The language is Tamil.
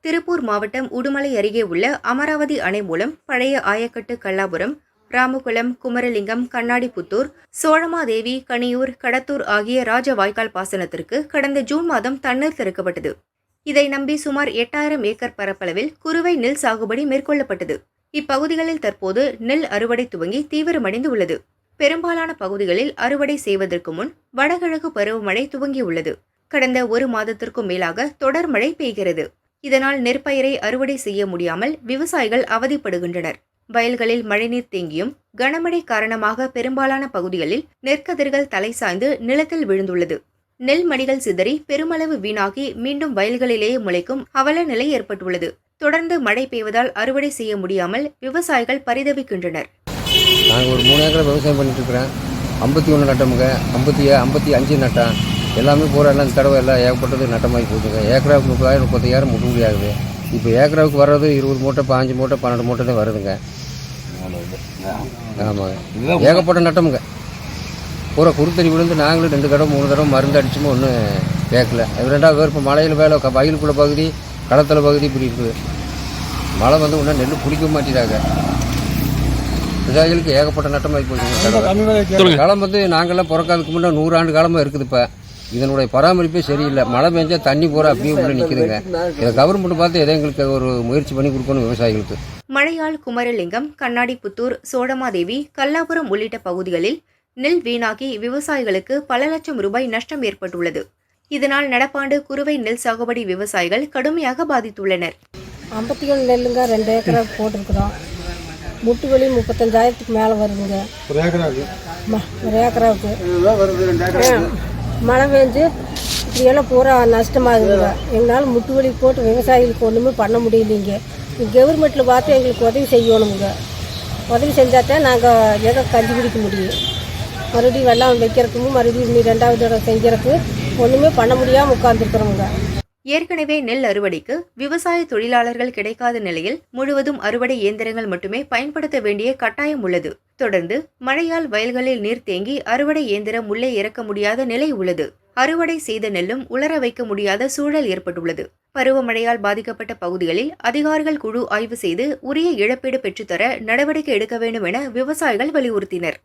திருப்பூர் மாவட்டம் உடுமலை அருகே உள்ள அமராவதி அணை மூலம் பழைய ஆயக்கட்டு கல்லாபுரம், ராமகுளம், குமரலிங்கம், கண்ணாடிப்புத்தூர், சோழமாதேவி, கனியூர், கடத்தூர் ஆகிய ராஜ வாய்க்கால் பாசனத்திற்கு கடந்த ஜூன் மாதம் தண்ணீர் திறக்கப்பட்டது. இதை நம்பி சுமார் 8000 ஏக்கர் பரப்பளவில் குறுவை நெல் சாகுபடி மேற்கொள்ளப்பட்டது. இப்பகுதிகளில் தற்போது நெல் அறுவடை துவங்கி தீவிரமடைந்து உள்ளது. பெரும்பாலான பகுதிகளில் அறுவடை செய்வதற்கு முன் வடகிழக்கு பருவமழை துவங்கியுள்ளது. கடந்த ஒரு மாதத்திற்கும் மேலாக தொடர் மழை பெய்கிறது. இதனால் நெற்பயிரை அறுவடை செய்ய முடியாமல் விவசாயிகள் அவதிப்படுகின்றனர். வயல்களில் மழைநீர் தேங்கியும் கனமழை காரணமாக பெரும்பாலான பகுதிகளில் நெற்கதிர்கள் தலை சாய்ந்து நிலத்தில் விழுந்துள்ளது. நெல் மணிகள் சிதறி பெருமளவு வீணாகி மீண்டும் வயல்களிலேயே முளைக்கும் அவல நிலை ஏற்பட்டுள்ளது. தொடர்ந்து மழை பெய்வதால் அறுவடை செய்ய முடியாமல் விவசாயிகள் பரிதவிக்கின்றனர். நாங்கள் ஒரு 3 ஏக்கரை விவசாயம் பண்ணிட்டு இருக்கிறேன். 51 நட்டமுங்க, 55 நட்டேன். எல்லாமே பூரா எல்லாம் தடவை எல்லாம் ஏகப்பட்டது நட்டமாகி போச்சுங்க. ஏக்கராவுக்கு 30,000 30,000 முட்டுப்படி ஆகுது. இப்போ ஏக்கராவுக்கு வர்றது 20 மூட்டை, 5 மூட்டை, 12 மூட்டை தான் வருதுங்க. ஆமாங்க, ஏகப்பட்ட நட்டமுங்க. பூரா குறுத்தறி விழுந்து நாங்களும் 2 தடவை 3 தடவை மருந்து அடிச்சுமோ ஒன்றும் கேட்கல. அது 2வது பேர் இப்போ மழையில் வேலை வயலுக்குள்ள பகுதி, களத்தல பகுதி இப்படி இருக்குது. மழை வந்து ஒன்றும் நெல் பிடிக்க மாட்டேறாங்க. விவசாயிகளுக்கு ஏகப்பட்ட நட்டமாகி போச்சுங்க. காலம் வந்து நாங்கள்லாம் பிறக்காதுக்கு முன்னே 100 ஆண்டு காலமாக இருக்குது. இப்போ இதனுடைய பராமரிப்பே சரியில்லை. மழை பெஞ்சா தண்ணி பூரா அப்படியே உள்ள நிற்குதுங்க. இதை கவர்மெண்ட் பார்த்து எதை எங்களுக்கு ஒரு முயற்சி பண்ணி கொடுக்கணும் விவசாயிகளுக்கு. மழையால் குமரலிங்கம், கண்ணாடிப்புத்தூர், சோழமாதேவி, கல்லாபுரம் உள்ளிட்ட பகுதிகளில் நெல் வீணாகி விவசாயிகளுக்கு பல லட்சம் ரூபாய் நஷ்டம் ஏற்பட்டுள்ளது. இதனால் நடப்பாண்டு குறுவை நெல் சாகுபடி விவசாயிகள் கடுமையாக பாதித்துள்ளனர். 57 நெல்லுங்க 2 ஏக்கரா போட்டிருக்கிறோம். முட்டு வலி 35,000க்கு மேலே வருதுங்க ஒரு ஏக்கராவுக்கு. மழை பெஞ்சு இப்படியெல்லாம் பூரா நஷ்டமாகுதுங்க. எங்களால் முட்டு வலி போட்டு விவசாயிகளுக்கு ஒன்றுமே பண்ண முடியலைங்க. கவர்மெண்ட்டில் பார்த்து எங்களுக்கு உதவி செய்யணுங்க. உதவி செஞ்சால் தான் நாங்கள் ஏதோ கஞ்சி குடிக்க முடியும். மறுபடியும் வெள்ளம் வைக்கிறதுக்கும் மறுபடியும் 2வது தடவை செஞ்சறதுக்கு ஒன்றுமே பண்ண முடியாமல் உட்கார்ந்துருக்குறோங்க. ஏற்கனவே நெல் அறுவடைக்கு விவசாய தொழிலாளர்கள் கிடைக்காத நிலையில் முழுவதும் அறுவடை இயந்திரங்கள் மட்டுமே பயன்படுத்த வேண்டிய கட்டாயம் உள்ளது. தொடர்ந்து மழையால் வயல்களில் நீர் தேங்கி அறுவடை இயந்திரம் உள்ளே இறக்க முடியாத நிலை உள்ளது. அறுவடை செய்த நெல்லும் உலர வைக்க முடியாத சூழல் ஏற்பட்டுள்ளது. பருவமழையால் பாதிக்கப்பட்ட பகுதிகளில் அதிகாரிகள் குழு ஆய்வு செய்து உரிய இழப்பீடு பெற்றுத்தர நடவடிக்கை எடுக்க வேண்டும் என விவசாயிகள் வலியுறுத்தினர்.